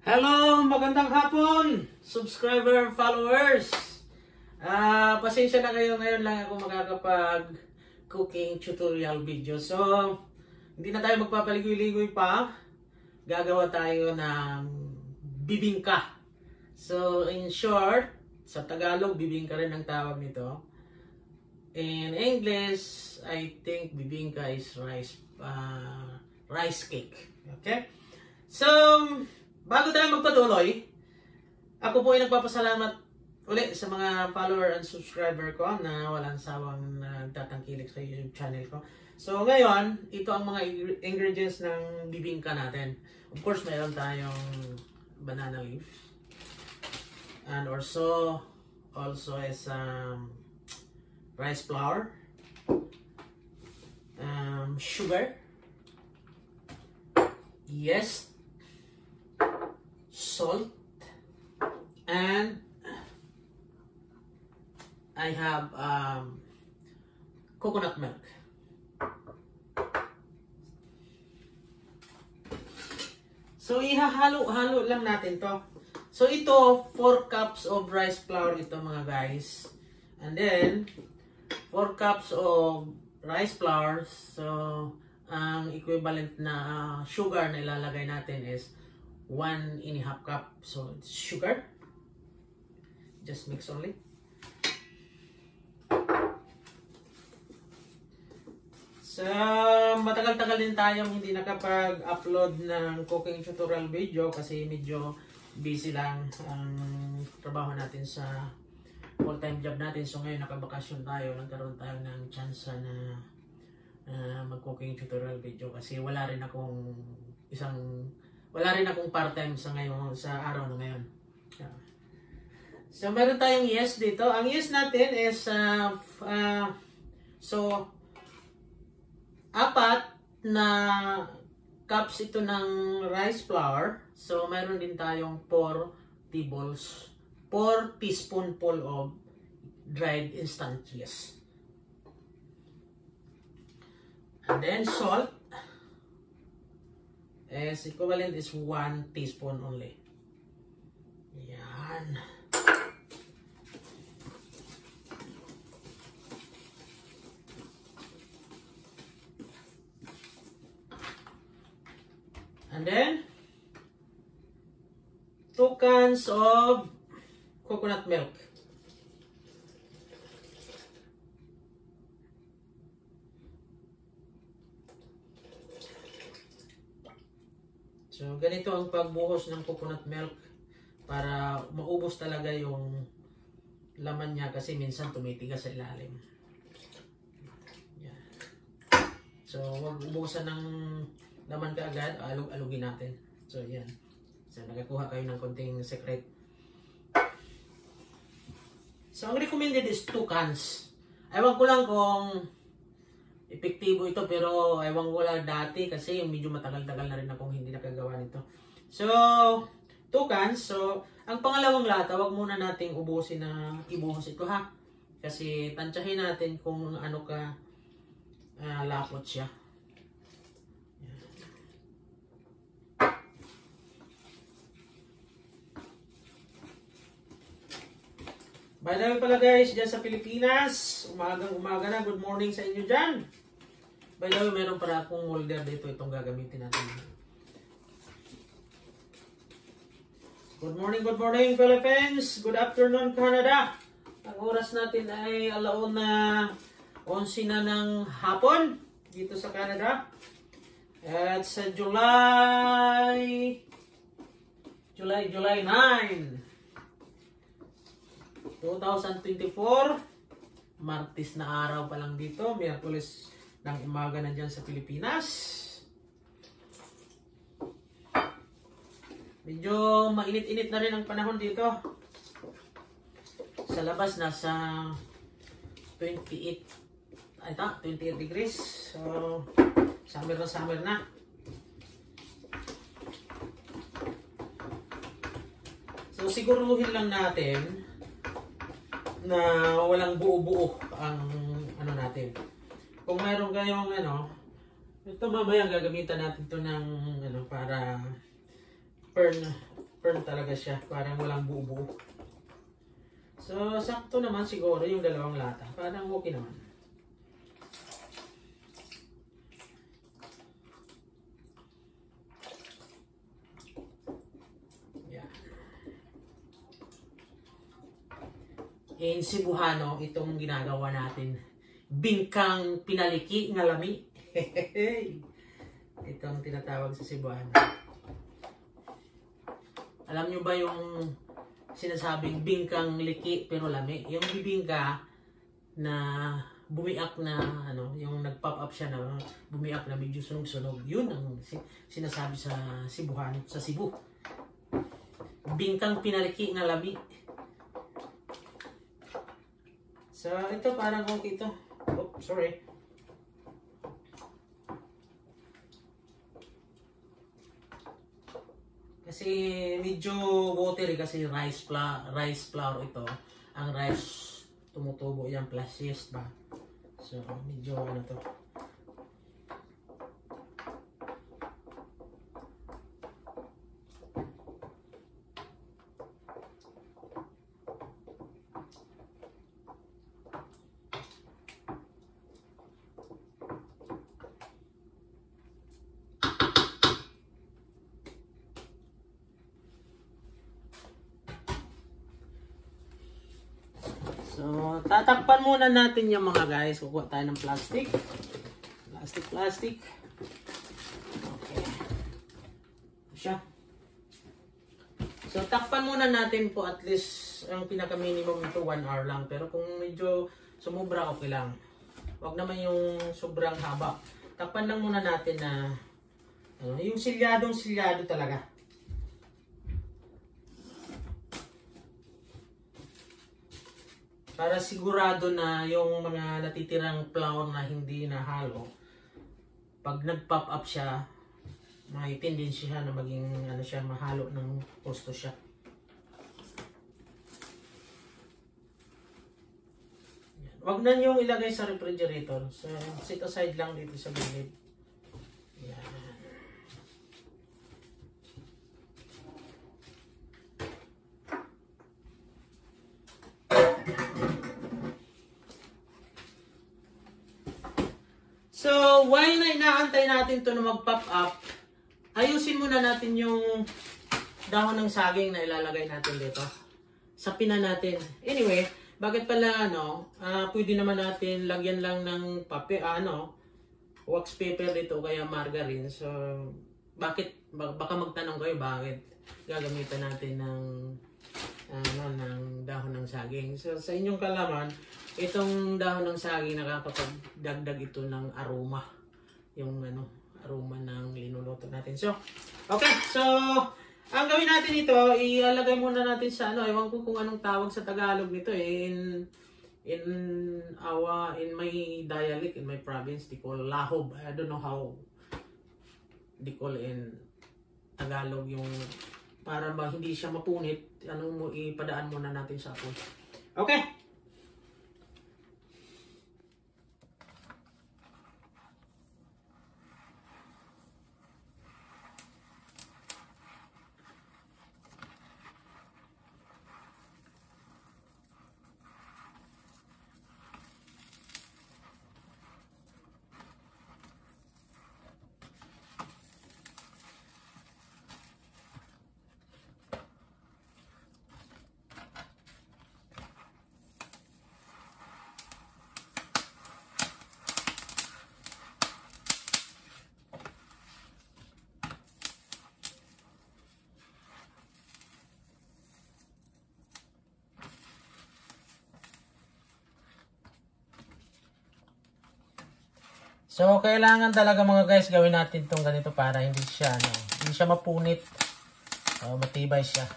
Hello! Magandang hapon! Subscriber, followers! Pasensya na kayo, ngayon lang ako makakapag cooking tutorial video. So, hindi na tayo magpapaligoy-ligoy pa. Gagawa tayo ng bibingka. So, in short, sa Tagalog, bibingka rin ang tawag nito. In English, I think bibingka is rice cake. Okay? So, bago tayo magpatuloy, ako po ay nagpapasalamat ulit sa mga follower and subscriber ko na walang sawang nagtatangkilik sa YouTube channel ko. So ngayon, ito ang mga ingredients ng bibingka natin. Of course, mayroon tayong banana leaf. And also is rice flour, sugar, yeast, salt, and I have coconut milk. So ihahalo-halo lang natin to. So ito 4 cups of rice flour ito mga guys. And then 4 cups of rice flour. So ang equivalent na sugar na ilalagay natin is 1.5 cup. So it's sugar. Just mix only. So matagal-tagal din tayong hindi nakapag-upload ng cooking tutorial video kasi medyo busy lang ang trabaho natin sa full-time job natin. So ngayon nakabakasyon tayo, nagkaroon tayo ng chance na mag-cooking tutorial video kasi wala rin akong part-time sa ngayon, sa araw na ngayon. So meron tayong yeast dito. Ang yeast natin is 4 na cups ito ng rice flour. So meron din tayong 4 teaspoonful of dried instant yeast. And then salt is equivalent is 1 teaspoon only. Yan. And then 2 cans of coconut milk. So, ganito ang pagbuhos ng coconut milk para maubos talaga yung laman niya kasi minsan tumitigas sa ilalim. Yan. So, huwag ubusan ng laman ka agad, alugin natin. So, yan. So, nakakuha kayo ng konting secret. So, ang recommended is 2 cans. Ewan ko lang kung epektibo ito pero ewan ko lang dati kasi medyo matagal-tagal na rin akong hindi nakagawa nito. So, 2 cans. So, ang pangalawang lata, wag muna nating ibuhos ito ha. Kasi tansyahin natin kung ano ka lapot siya. By the way pala guys, dyan sa Pilipinas, umaga na, good morning sa inyo dyan. By the way, meron para akong molder dito, itong gagamitin natin. Good morning Philippines, good afternoon Canada. Ang oras natin ay 11:11 na ng hapon dito sa Canada. At sa July 9. 2024, Martes na araw pa lang dito, Miyerkules ng umaga na dyan sa Pilipinas. Medyo mainit-init na rin ang panahon dito. Sa labas nasa 28 degrees. So, summer na. So, siguruhin lang natin na walang buo-buo ang ano natin. Kung mayroon kayong ito mamaya gagamitan natin to ng para firm talaga siya. Parang walang buo-buo. So, sakto naman siguro yung dalawang lata. Parang okay naman. Yan. In Cebuano, itong ginagawa natin. Bingkang pinaliki nga lami. Ito ang tinatawag sa Cebuano. Alam nyo ba yung sinasabing bingkang liki pero lami? Yung bibingka na bumiak na, ano, yung nag-pop up siya na bumiak na medyo sunog-sunog. Yun ang sinasabi sa Cebuano, sa Cebu. Bingkang pinaliki nga lami. So, ito parang okay ito. Oh, sorry. Kasi medyo watery kasi rice flour ito. Ang rice tumutubo yan plus yeast ba. So medyo ano to. So, tatakpan muna natin yung mga guys. Kukuha tayo ng plastic. Plastic. Okay. Ito siya. So, takpan muna natin po at least ang pinaka-minimum ito 1 hour lang. Pero kung medyo sumubra, okay lang. Huwag naman yung sobrang haba. Takpan lang muna natin na ano, yung silyado talaga. Para sigurado na yung mga natitirang flour na hindi nahalo, pag nag-pop up siya, may tendency siya na maging ano siya, mahalo ng gusto siya. Wag na niyong ilagay sa refrigerator. So, set aside lang dito sa gilid. Yan. So, while na inaantay natin ito na mag-pop up, ayusin muna natin yung dahon ng saging na ilalagay natin dito. Sapin na natin. Anyway, bakit pala pwede naman natin lagyan lang ng wax paper dito kaya margarine. So, baka magtanong kayo bakit gagamitan natin ng dahon ng saging. So, sa inyong kalaman, itong dahon ng saging nakakapagdagdag ito ng aroma. Yung aroma ng linuluto natin. So, okay. So, ang gawin natin ito, ilalagay muna natin sa ewan ko kung anong tawag sa Tagalog nito in my dialect, in my province, they call lahob. I don't know how they call in Tagalog yung para hindi siya mapunit, ipadaan muna natin sa apoy. Okay. So, kailangan talaga mga guys gawin natin itong ganito para hindi siya mapunit. Matibay siya.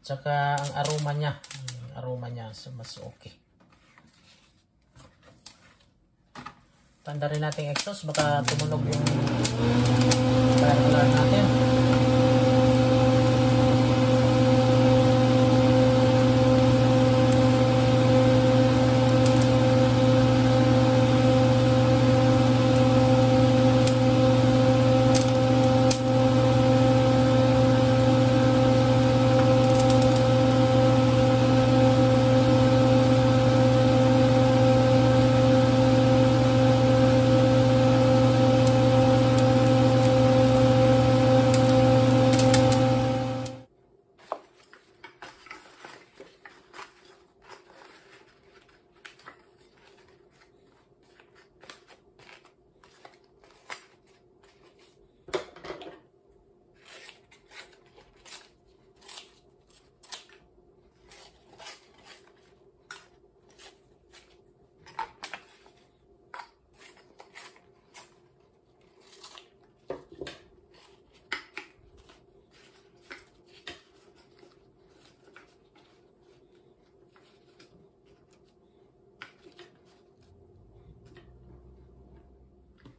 Tsaka ang aroma niya, so mas okay. Tanda rin natin exhaust, baka tumunog yung fire alarm natin.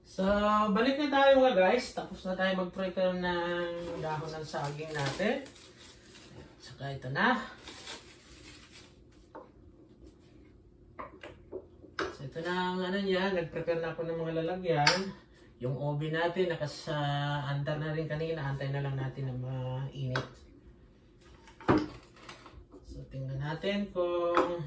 So, balik na tayo mga guys. Tapos na tayo mag-prepare ng dahon ng saging natin. Saka ito na. So, ito na ang ano niya. Nag-prepare na ako ng mga lalagyan. Yung oven natin, naka-andar na rin kanina. Antay na lang natin na mainit. So, tingnan natin kung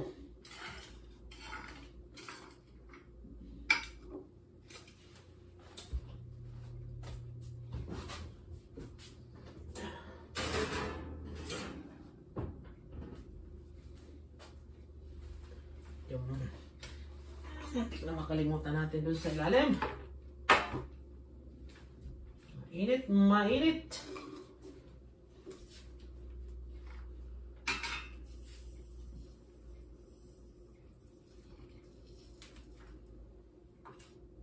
na makalimutan natin dun sa ilalim. Mainit, mainit.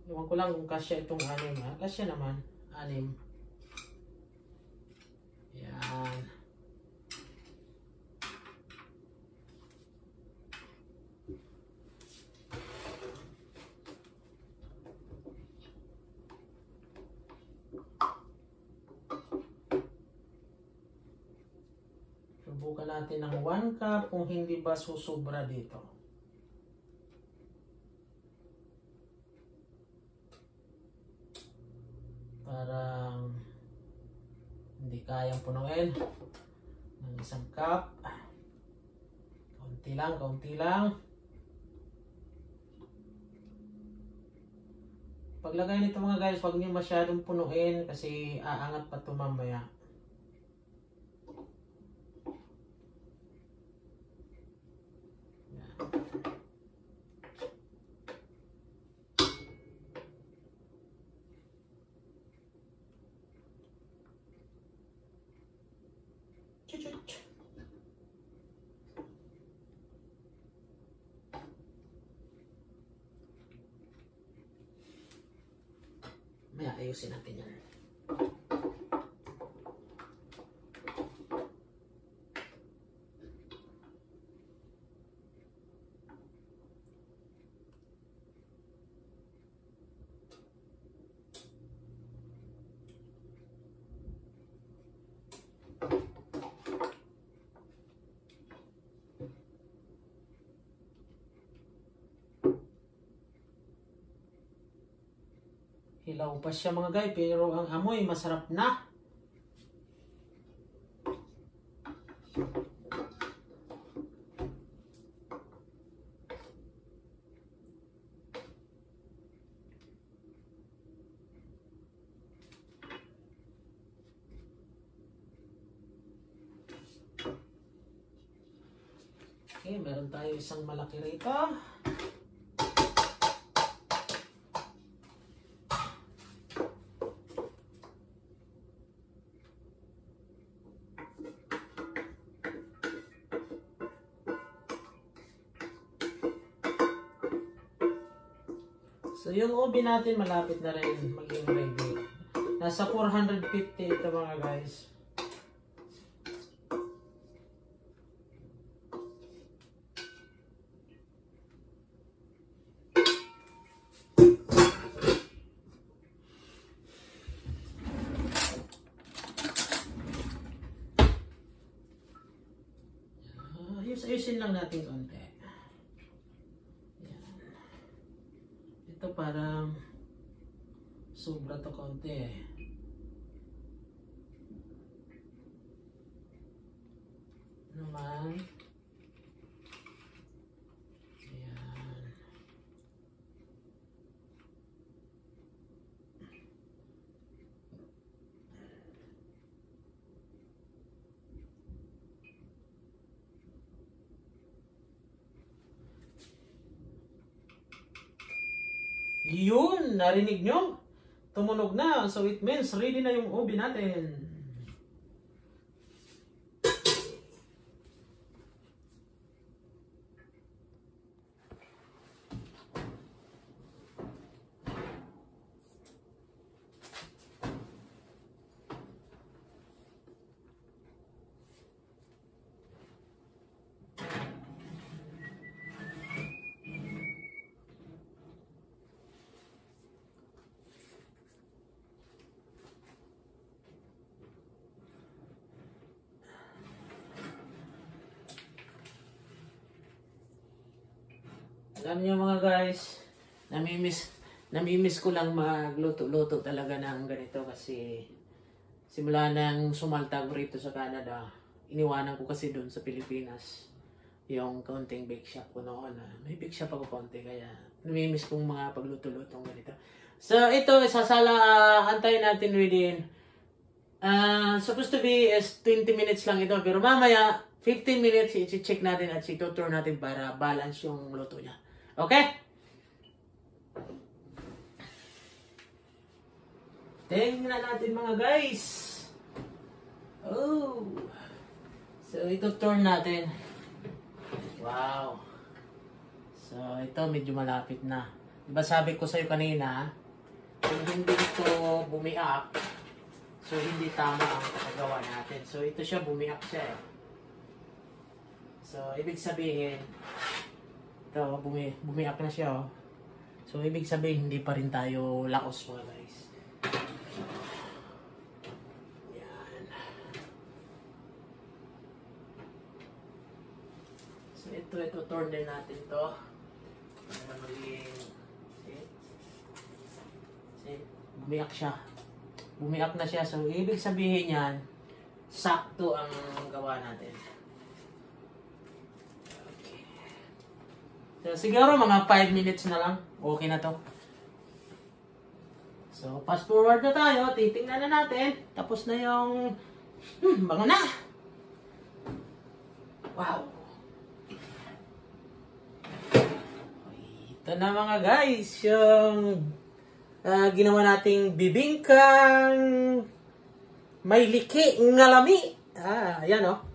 Iwan ko lang kung kasya itong 6 ha. Kasya naman, 6. Yan. Subukan natin ng 1 cup kung hindi ba susubra dito. Parang hindi kayang punuin ng 1 cup. Kaunti lang, kaunti lang. Paglagay nito mga guys, huwag niyo masyadong punuin kasi aangat pa ito mamaya. May ayusin natin yan. Hilaw pa siya mga guys, pero ang amoy masarap na. Okay, meron tayo isang malaki rito. So yung oven natin malapit na rin maging ready. Nasa 450 ito mga guys. Ayusin lang natin konti. Ito parang sobra to konti eh. Naman. Ayan. Yun! Narinig nyo? Tumunog na. So it means ready na yung oven natin. Alam niyo mga guys, namimiss ko lang magluto-luto talaga ng ganito kasi simula nang sumaltag rito sa Canada, iniwanan ko kasi doon sa Pilipinas yung kaunting bake shop ko noon. May bake shop ako konti kaya namimiss kong mga pagluto-lutong ganito. So ito, antayin natin within supposed to be is 20 minutes lang ito pero mamaya 15 minutes i-check natin at itutur natin para balance yung luto niya. Okay? Tingnan natin mga guys. Oh. So ito turn natin. Wow. So ito medyo malapit na. Diba sabi ko sa'yo kanina, kung hindi ito bumiak, so hindi tama ang paggawa natin. So ito siya, bumiak siya eh. So ibig sabihin, ito bumiak na siya oh. So ibig sabihin hindi pa rin tayo laos mga guys. Yan. So ito turn din natin to. Para maging see? Bumiak siya. Bumiak na siya. So ibig sabihin yan, sakto ang gawa natin. So, siguro mga 5 minutes na lang. Okay na to. So, fast forward na tayo. Titingnan na natin. Tapos na yung... bango na! Wow! Ito na mga guys. Yung ginawa nating bibingkang may liki ng lami. Ayan o.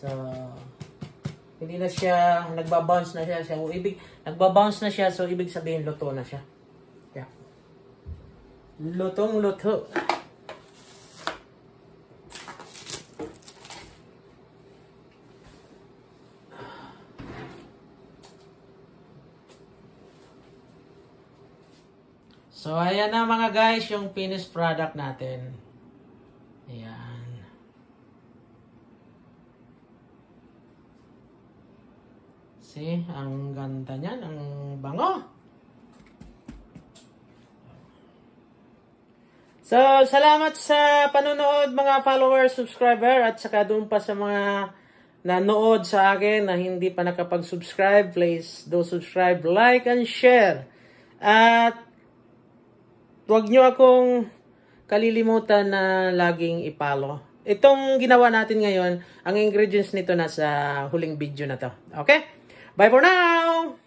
So, hindi na siya, nagbabounce na siya. Nagbabounce na siya, so ibig sabihin luto na siya. Yeah. Lutong luto. So, ayan na mga guys, yung finished product natin. Ayan. See, ang ganda niyan, ang bango. So, salamat sa panonood mga followers, subscriber, at saka doon pa sa mga nanood sa akin na hindi pa nakapag-subscribe. Please do subscribe, like, and share. At huwag nyo akong kalilimutan na laging i-follow. Itong ginawa natin ngayon, ang ingredients nito nasa huling video na to. Okay? Bye for now!